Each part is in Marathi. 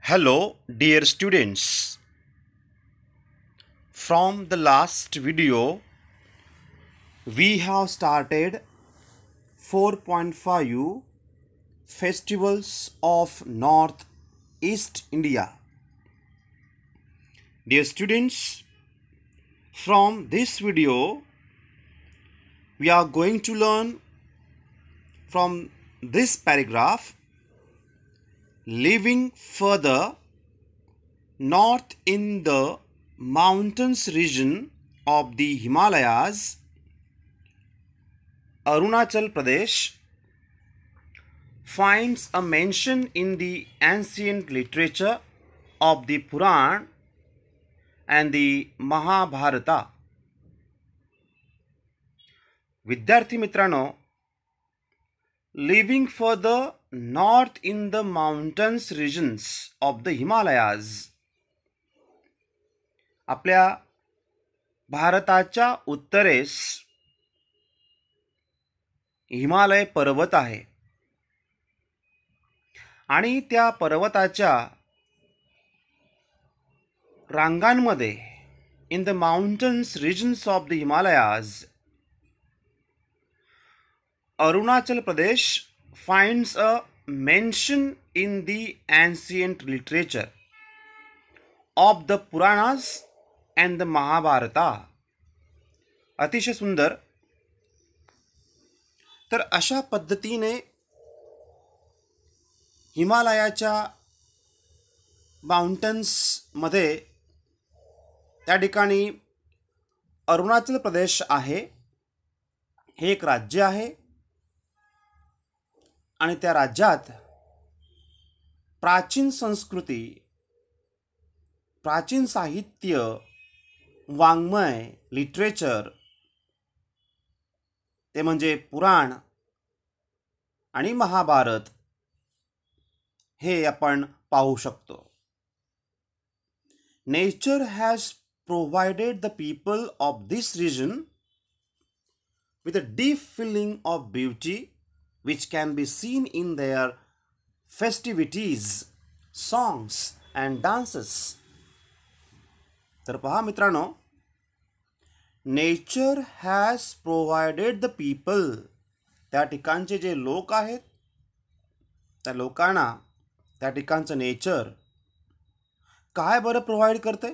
Hello, dear students. From the last video, we have started 4.5 Festivals of Northeast India. Dear students, from this video, we are going to learn from this paragraph living further north in the mountains region of the Himalayas, Arunachal Pradesh finds a mention in the ancient literature of the Puran and the Mahabharata. विद्यार्थी मित्रांनो, living further north in the mountains regions of the Himalayas, आपल्या भारताच्या उत्तरेस हिमालय पर्वत आहे आणि त्या पर्वताच्या रांगांमध्ये in the mountains regions of the Himalayas, Arunachal Pradesh finds a mention in the ancient literature of the Puranas and the Mahabharata. अतिशय सुंदर. तर अशा पद्धतीने हिमालयाच्या माउंटन्स मध्ये त्या ठिकाणी अरुणाचल प्रदेश आहे. हे एक राज्य आहे आणि त्या राज्यात प्राचीन संस्कृती, प्राचीन साहित्य, वाङ्मय, लिटरेचर, ते म्हणजे पुराण आणि महाभारत हे आपण पाहू शकतो. Nature has provided the people of this region with a deep feeling of beauty which can be seen in their festivities, songs and dances. तर पहा मित्रांनो, nature has provided the people, त्या ठिकाणचे जे लोक आहेत त्या लोकांना त्या ठिकाणचं नेचर काय बरं प्रोव्हाइड करते?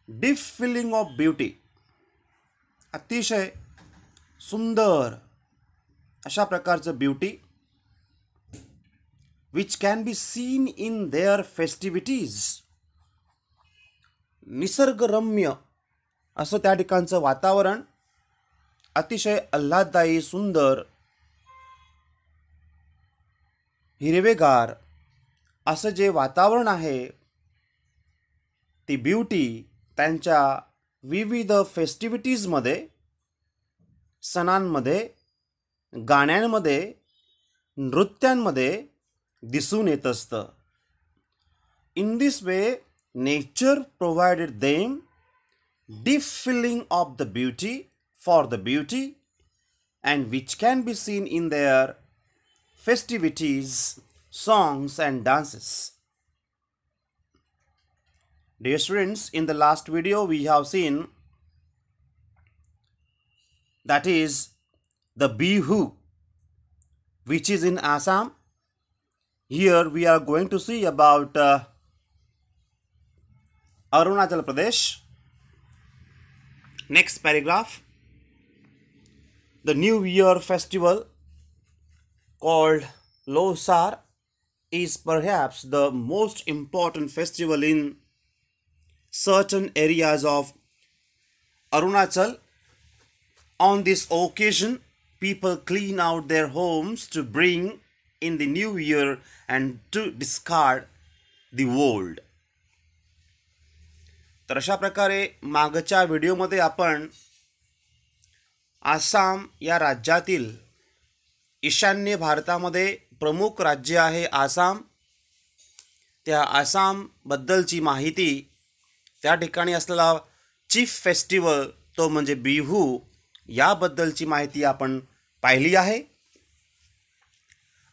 डीप फिलिंग ऑफ ब्युटी, अतिशय सुंदर अशा प्रकारचं beauty which can be seen in there festivities, निसर्गरम्य असं त्या ठिकाणचं वातावरण, अतिशय आल्हाददायी, सुंदर, हिरवेगार असं जे वातावरण आहे, ती ब्युटी त्यांच्या विविध फेस्टिविटीजमध्ये, सणांमध्ये, गाण्यांमध्ये, नृत्यांमध्ये दिसून येत असतं. In this way nature provided them deep feeling of the beauty for the beauty and which can be seen in their festivities, songs and dances. Dear students, in the last video we have seen that is the Bihu, which is in Assam. Here we are going to see about Arunachal Pradesh. Next paragraph, the New Year festival called Losar is perhaps the most important festival in certain areas of Arunachal. On this occasion, people clean out their homes to bring in the new year and to discard the old. तर अशा प्रकारे मागच्या व्हिडिओमध्ये आपण आसाम या राज्यातील, ईशान्य भारतामध्ये प्रमुख राज्य आहे आसाम, त्या आसामबद्दलची माहिती, त्या ठिकाणी असलेला चीफ फेस्टिवल तो म्हणजे बिहू, याबद्दलची माहिती आपण पाहिली आहे.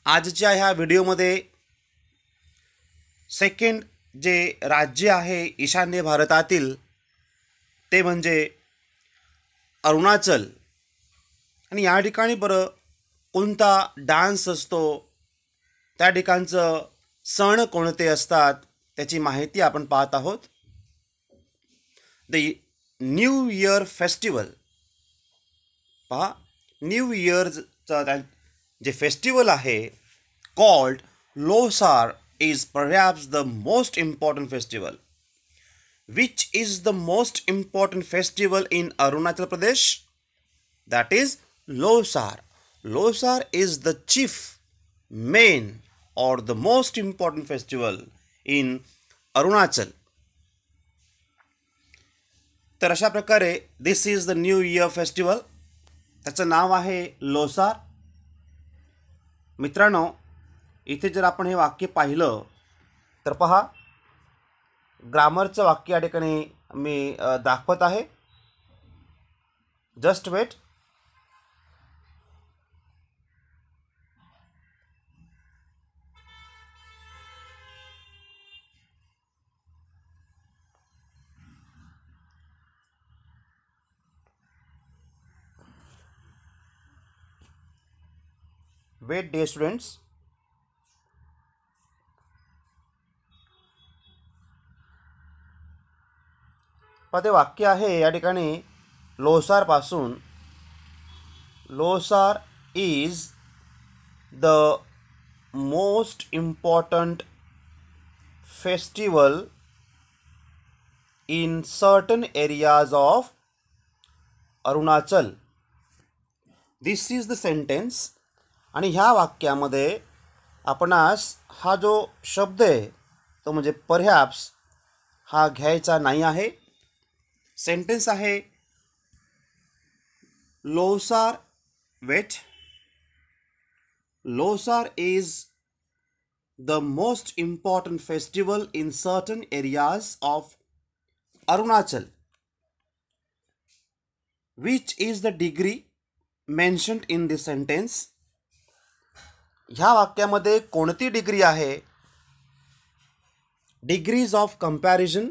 आजच्या ह्या व्हिडिओमध्ये सेकंड जे राज्य आहे ईशान्य भारतातील ते म्हणजे अरुणाचल. आणि या ठिकाणी बरं कोणता डान्स असतो, त्या ठिकाणचं सण कोणते असतात त्याची माहिती आपण पाहत आहोत. The new year festival. पहा, न्यू इयरचं जे फेस्टिवल आहे called Losar is perhaps the most important festival. Which is the most important festival in Arunachal Pradesh? That is Losar. Losar is the chief, main or the most important festival in Arunachal. तर अशा प्रकारे this is the new year festival. त्याचं नाव आहे लोसार. मित्रांनो, इथे जर आपण हे वाक्य पाहिलं तर पहा, ग्रामरचं वाक्य या ठिकाणी मी दाखवत आहे. Just wait. Wait dear students. ते वाक्य आहे या ठिकाणी लोसारपासून. Losar is the most important festival in certain areas of Arunachal. This is the sentence. आणि ह्या वाक्यामध्ये आपणास हा जो शब्द आहे तो म्हणजे परहॅप्स हा घ्यायचा नाही आहे. सेंटेन्स आहे Losar. Wait. Losar is the most important festival in certain areas of Arunachal. Which is the degree mentioned in this sentence. ह्या वाक्यामध्ये कोणती डिग्री आहे? डिग्रीज ऑफ कंपॅरिझन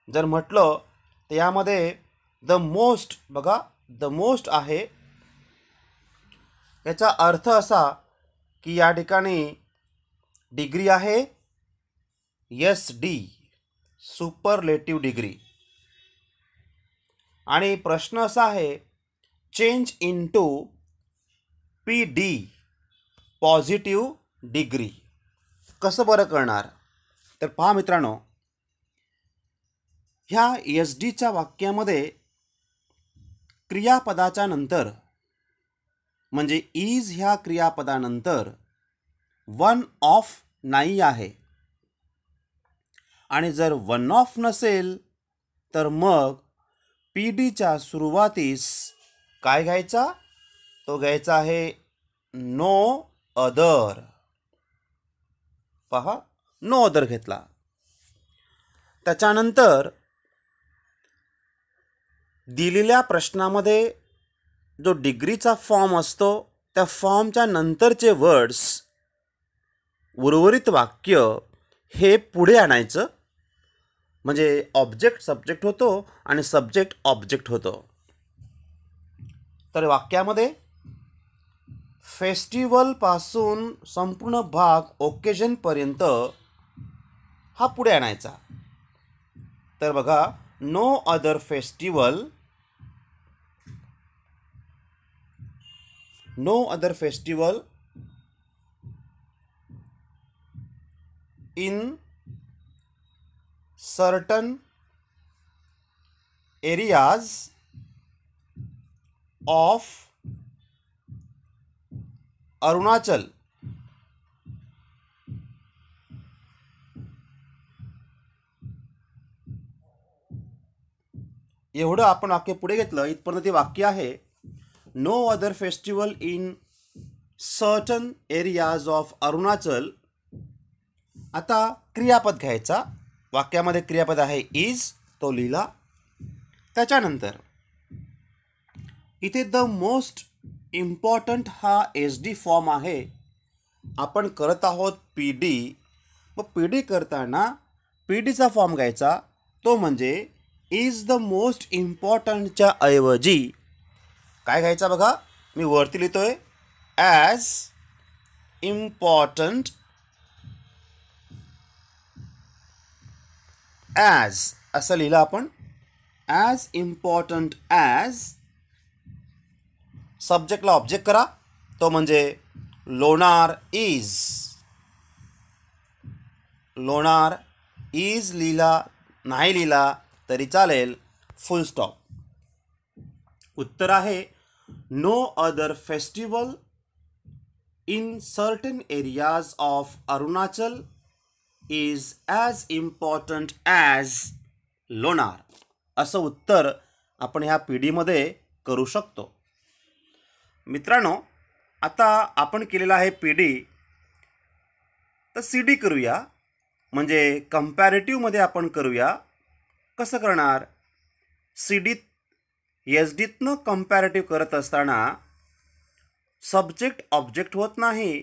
जर म्हटलं तर यामध्ये द मोस्ट, बघा द मोस्ट आहे. याचा अर्थ असा की या ठिकाणी डिग्री आहे SD, सुपरलेटिव्ह डिग्री. आणि प्रश्न असा आहे change into PD, positive degree. कसं बरं करणार? तर पहा मित्रांनो, ह्या SD वाक्यामध्ये क्रियापदाच्या नंतर म्हणजे इज ह्या क्रियापदानंतर वन ऑफ नाही आहे. आणि जर वन ऑफ नसेल तर मग PDच्या सुरुवातीस काय घ्यायचा? तो घ्यायचा आहे नो अदर. पहा, नो अदर घेतला. त्याच्यानंतर दिलेल्या प्रश्नामध्ये जो डिग्रीचा फॉर्म असतो त्या फॉर्मच्या नंतरचे वर्ड्स, उर्वरित वाक्य हे पुढे आणायचं. म्हणजे ऑब्जेक्ट सब्जेक्ट होतो आणि सब्जेक्ट ऑब्जेक्ट होतो. तर वाक्यामध्ये फेस्टिवलपासून संपूर्ण भाग ओकेजनपर्यंत हा पुढे आणायचा. तर बघा, no other festival, no other festival in certain areas of Arunachal. एवढं आपण वाक्य पुढे घेतलं. इथपर्यंत ते वाक्य आहे no other festival in certain areas of Arunachal. आता क्रियापद घ्यायचा. वाक्यामध्ये क्रियापद आहे इज, तो लिहिला. त्याच्यानंतर इथे द मोस्ट इम्पॉर्टंट हा SD फॉर्म आहे. आपण करत आहोत PD. मग पी डी करताना पी डीचा फॉर्म घ्यायचा, तो म्हणजे इज द मोस्ट इम्पॉर्टंटच्या ऐवजी काय घ्यायचा बघा, मी वरती लिहितोय ॲज इम्पॉर्टंट ॲज असं लिहिलं आपण. ॲज इम्पॉर्टंट ॲज सब्जेक्टला ऑब्जेक्ट करा, तो म्हणजे लोणार इज. लोणार इज लिहिला नाही लिहिला तरी चालेल, फुल स्टॉप. उत्तर आहे no other festival in certain areas of Arunachal is as important as Lonar. असं उत्तर आपण ह्या पी डीमध्ये करू शकतो. मित्रांनो, आता आपण केलेला आहे पी डी, तर सी डी करूया, म्हणजे कंपॅरेटिव्हमध्ये आपण करूया. कसं करणार? सी डीत एस डीतनं कंपॅरेटिव्ह करत असताना सब्जेक्ट ऑब्जेक्ट होत नाही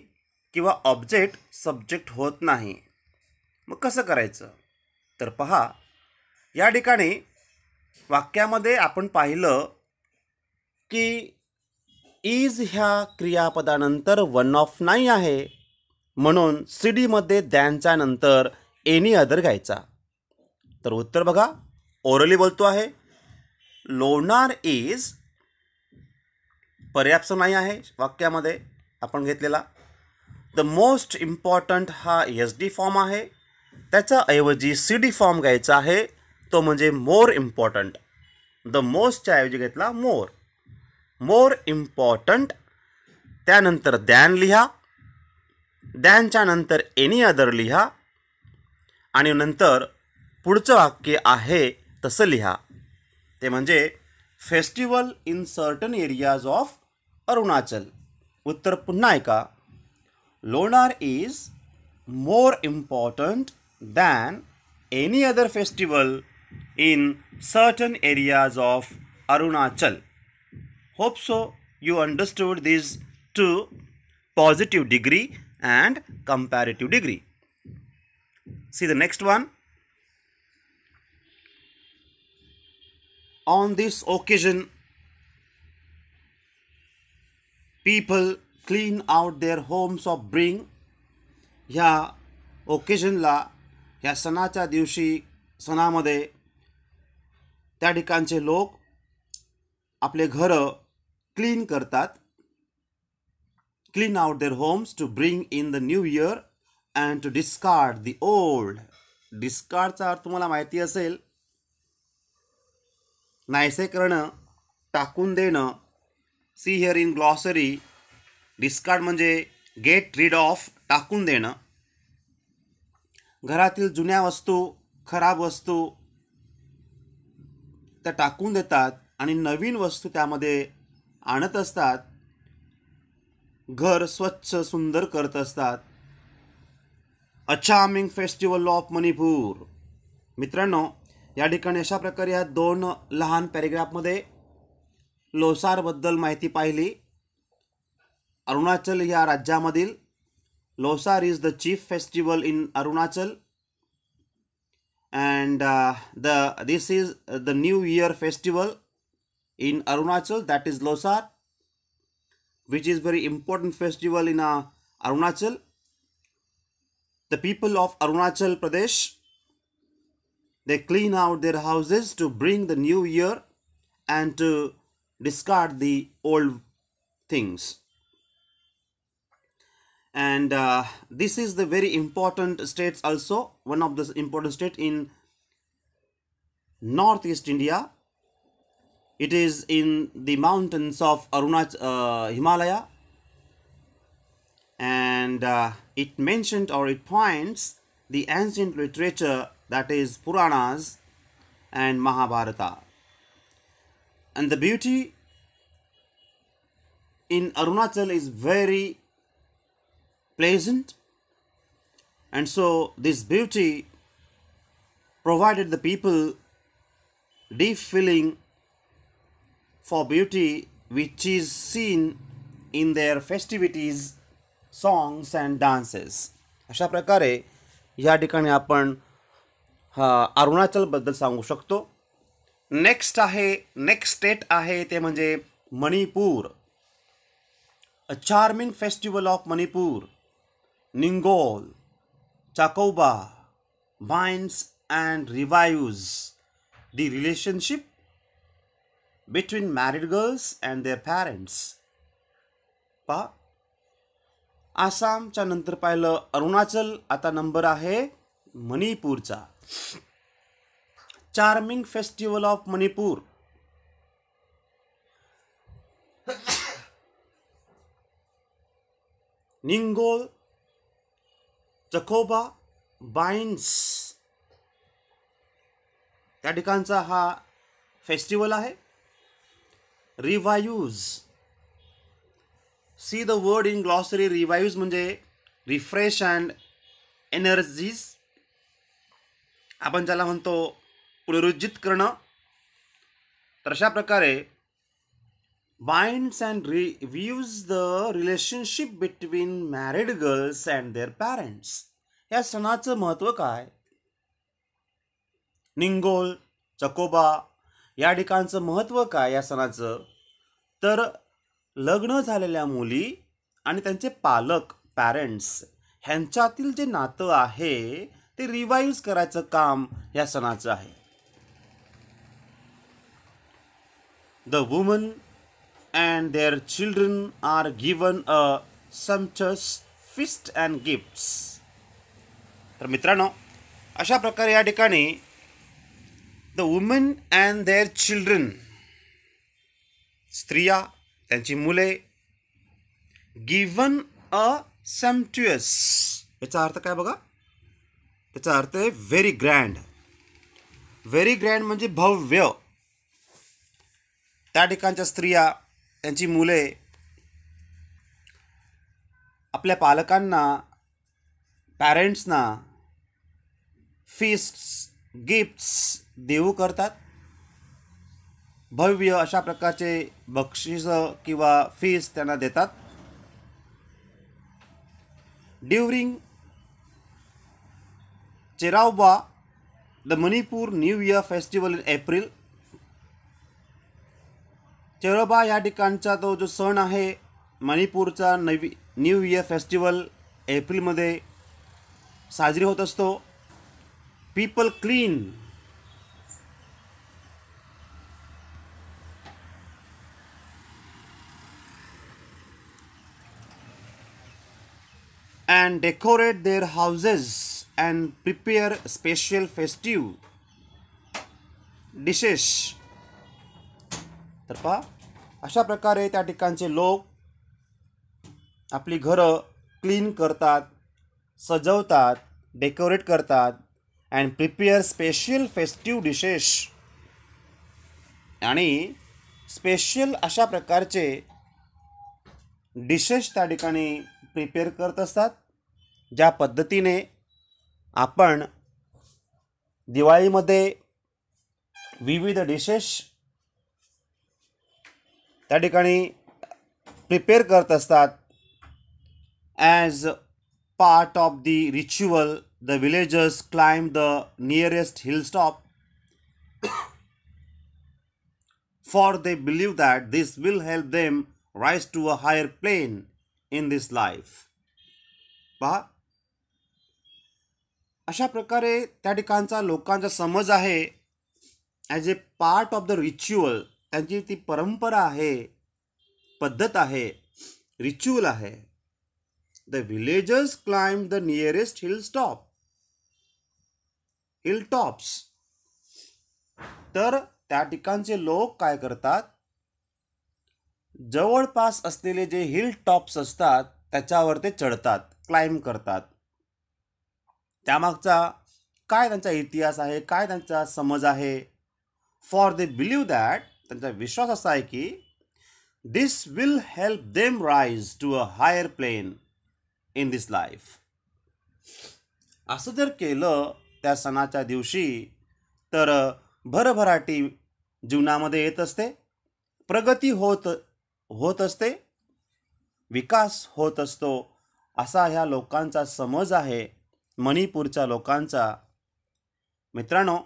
किंवा ऑब्जेक्ट सब्जेक्ट होत नाही. मग कसं करायचं? तर पहा, या ठिकाणी वाक्यामध्ये आपण पाहिलं की इज ह्या क्रियापदानंतर वन ऑफ नाही आहे, म्हणून सी डीमध्ये दॅनच्या नंतर एनी अदर घ्यायचा. तर उत्तर बघा, ओरली बोलतो आहे, लोणार इज पर्याप्त नाही आहे वाक्यामध्ये आपण घेतलेला. द मोस्ट इम्पॉर्टंट हा एस डी फॉर्म आहे, त्याच्याऐवजी सी डी फॉर्म घ्यायचा आहे, तो म्हणजे मोर इम्पॉर्टंट. द मोस्टच्या ऐवजी घेतला मोर. मोर इम्पॉर्टंट, त्यानंतर दॅन लिहा, दॅनच्या नंतर एनी अदर लिहा आणि नंतर पुढचं वाक्य आहे तसं लिहा, ते म्हणजे festival in certain areas of Arunachal. उत्तर पुन्हा ऐका, Lonar is more important than any other festival in certain areas of Arunachal. Hope so you understood these two, positive degree and comparative degree. See the next one. On this occasion, people clean out their homes of bring. ह्या ओकेजनला, ह्या सणाच्या दिवशी, सणामध्ये त्या ठिकाणचे लोक आपले घरं क्लीन करतात. Clean out their homes to bring in the new year and to discard the old. डिस्कार्डचा अर्थ तुम्हाला माहिती असेल, नाहीसे करणं, टाकून देणं. See here in glossary, discard म्हणजे गेट रीड ऑफ, टाकून देणं. घरातील जुन्या वस्तू, खराब वस्तू त्या टाकून देतात आणि नवीन वस्तू त्यामध्ये आणत असतात. घर स्वच्छ सुंदर करत असतात. अ चार्मिंग फेस्टिवल ऑफ मणिपूर. मित्रांनो, या ठिकाणी अशा प्रकारे या दोन लहान पॅरेग्राफमध्ये लोसारबद्दल माहिती पाहिली. अरुणाचल या राज्यामधील Losar is the chief festival in Arunachal and this is the new year festival in Arunachal, that is Losar, which is very important festival in Arunachal. The people of Arunachal Pradesh, they clean out their houses to bring the new year and to discard the old things. And this is the very important states also, one of the important state in northeast India. It is in the mountains of Himalaya, and it mentioned or it points the ancient literature, that is Puranas and Mahabharata. And the beauty in Arunachal is very pleasant, and so this beauty provided the people deep feeling for beauty, which is seen in their festivities, songs and dances. अशा प्रकारे या ठिकाणी आपण अरुणाचलबद्दल सांगू शकतो. नेक्स्ट स्टेट आहे ते म्हणजे Manipur. A charming festival of Manipur, Ningol, Chakouba, binds and revives the relationship between married girls and their parents. पहा, आसामच्या नंतर पाहिलं अरुणाचल, आता नंबर आहे मणिपूरचा. Charming festival of Manipur. Ningol, Chakouba, binds त्या ठिकाणचा हा फेस्टिवल आहे. Revives, see the word in glossary. Revives म्हणजे रिफ्रेश अँड एनर्जीज. आपण ज्याला म्हणतो पुनरुज्जीत करणं. तर अशा प्रकारे binds and reviews the relationship between married girls and there parents. या सणाचं महत्त्व काय? निंगोल, चकोबा या ठिकाणचं महत्त्व काय या सणाचं? तर लग्न झालेल्या मुली आणि त्यांचे पालक पॅरेंट्स ह्यांच्यातील जे नातं आहे ते रिवाईव्ह करायचं काम या सणाचं आहे. The woman and their children are given a sumptuous feast and gifts. तर मित्रांनो, अशा प्रकारे या ठिकाणी the women and their children, स्त्रिया त्यांची मुले, गिवन अ सॅम्प्च्युअस, याचा अर्थ काय बघा? याचा अर्थ आहे व्हेरी ग्रँड. व्हेरी ग्रँड म्हणजे भव्य. त्या ठिकाणच्या स्त्रिया त्यांची मुले आपल्या पालकांना, पॅरेंट्सना फीस्ट्स, गिफ्ट्स देऊ करतात. भव्य अशा प्रकारचे बक्षीस किंवा फीस त्यांना देतात. During Cheiraoba, the Manipur new year festival in April. Cheiraoba या ठिकाणचा तो जो सण आहे मणिपूरचा न्यू इयर फेस्टिवल एप्रिलमध्ये साजरी होत असतो. People clean and decorate their houses and prepare special festive dishes. तर पहा, अशा प्रकारे त्या ठिकाणचे लोक आपली घरं क्लीन करतात, सजवतात, डेकोरेट करतात and prepare special festive dishes. आणि स्पेशल अशा प्रकारचे डिशेस त्या ठिकाणी प्रिपेअर करत असतात. ज्या पद्धतीने आपण दिवाळीमध्ये विविध डिशेस त्या ठिकाणी प्रिपेअर करत असतात. As part of the ritual the villagers climb the nearest hilltop for they believe that this will help them rise to a higher plane in this life. पहा, अशा प्रकारे त्या ठिकाणचा लोकांचा समज आहे. As a part of the ritual, त्यांची ती परंपरा आहे, पद्धत आहे, रिच्युअल आहे. The villagers climb the nearest hilltops. तर त्या ठिकाणचे लोक काय करतात? जवळपास असलेले जे हिल टॉप्स असतात त्याच्यावर ते चढतात, क्लाइंब करतात. त्यामागचा काय त्यांचा इतिहास आहे, काय त्यांचा समज आहे? फॉर दे बिलीव्ह दॅट, त्यांचा विश्वास असा आहे की this will help them rise to a higher plane in this life. असं जर केलं त्या सणाच्या दिवशी तर भरभराटी जीवनामध्ये येत असते, प्रगती होत असते, विकास होत असतो, असा ह्या लोकांचा समज आहे. मणिपूरच्या लोकांचा. मित्रांनो,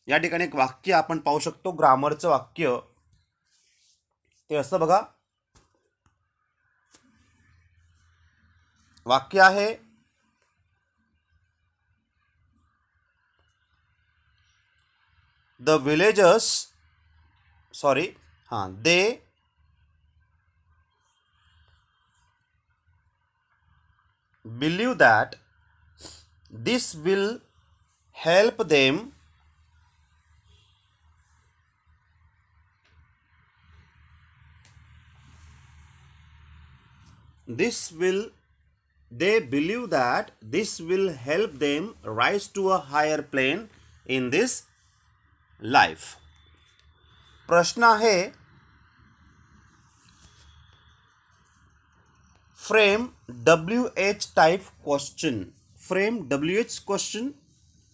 या ठिकाणी एक वाक्य आपण पाहू शकतो, ग्रामरचं वाक्य. ते असं बघा, वाक्य आहे, the villagers they believe that this will help them they believe that this will help them rise to a higher plane in this life. प्रश्न आहे, frame WH type question. Frame WH question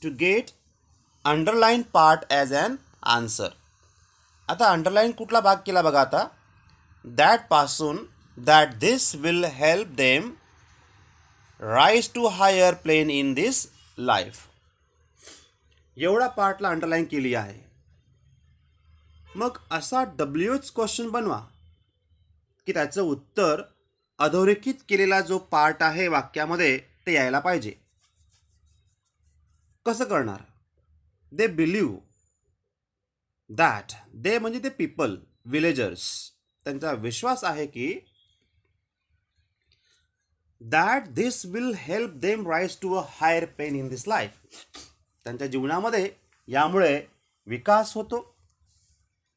to get underline part as an answer. आता अंडरलाइन कुठला भाग केला बघा. आता that पासून that this will help them rise to higher plane in this life, एवढा पार्टला अंडरलाइन केली आहे. मग असा WH क्वेश्चन बनवा की त्याचं उत्तर अधोरेखित केलेला जो पार्ट आहे वाक्यामध्ये ते यायला पाहिजे. कसं करणार? दे बिलीव्ह दॅट, दे म्हणजे ते पीपल, विलेजर्स, त्यांचा विश्वास आहे की that this will help them rise to a higher plane in this life, त्यांच्या जीवनामध्ये यामुळे विकास होतो,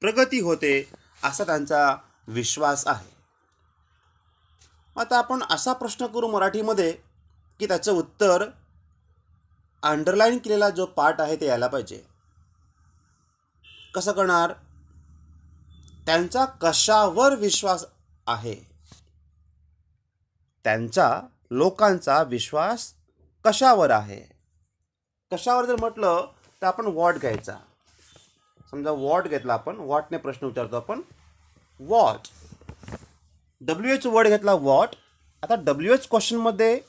प्रगती होते, असा त्यांचा विश्वास आहे. आता आपण असा प्रश्न करू मराठीमध्ये की त्याचं उत्तर अंडरलाइन केलेला जो पार्ट आहे ते यायला पाहिजे. कसं करणार? त्यांचा कशावर विश्वास आहे? त्यांचा, लोकांचा विश्वास कशावर आहे? कशावर जर म्हटलं तर आपण व्हॉट घ्यायचा. समजा व्हॉट घेतला आपण, व्हॉटने प्रश्न विचारतो आपण, व्हॉट. WH वर्ड घेतला व्हॉट. आता WH क्वेश्चनमध्ये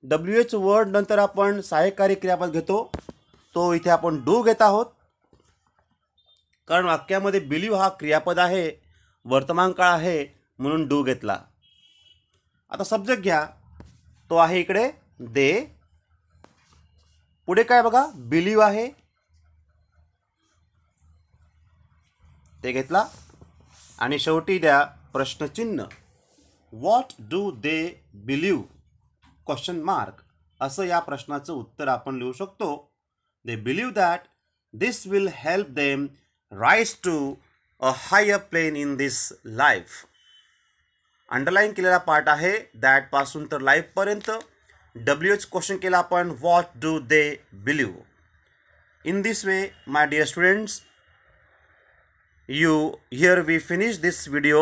WH वर्ड नंतर आपण सहाय्यकारी क्रियापद घेतो, तो इथे आपण डू घेत आहोत, कारण वाक्यामध्ये बिलीव्ह हा क्रियापद आहे, वर्तमान काळ आहे, म्हणून डू घेतला. आता सब्जेक्ट घ्या, तो आहे इकडे दे. पुढे काय बघा, बिलीव्ह आहे, ते घेतला, आणि शेवटी द्या प्रश्नचिन्ह. What do they believe question mark, असं या प्रश्नाचं उत्तर आपण लिहू शकतो. They believe that this will help them rise to a higher plane in this life. Underline केलेला पार्ट आहे दॅट पासून तर लाईफपर्यंत. WH क्वेश्चन केला आपण, what do they believe. In this way my dear students, here we finish this video.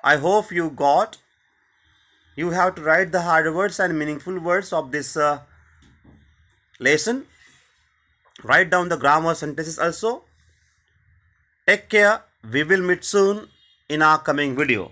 I hope you got. You have to write the hard words and meaningful words of this lesson. Write down the grammar sentences also. Take care. We will meet soon in our coming video.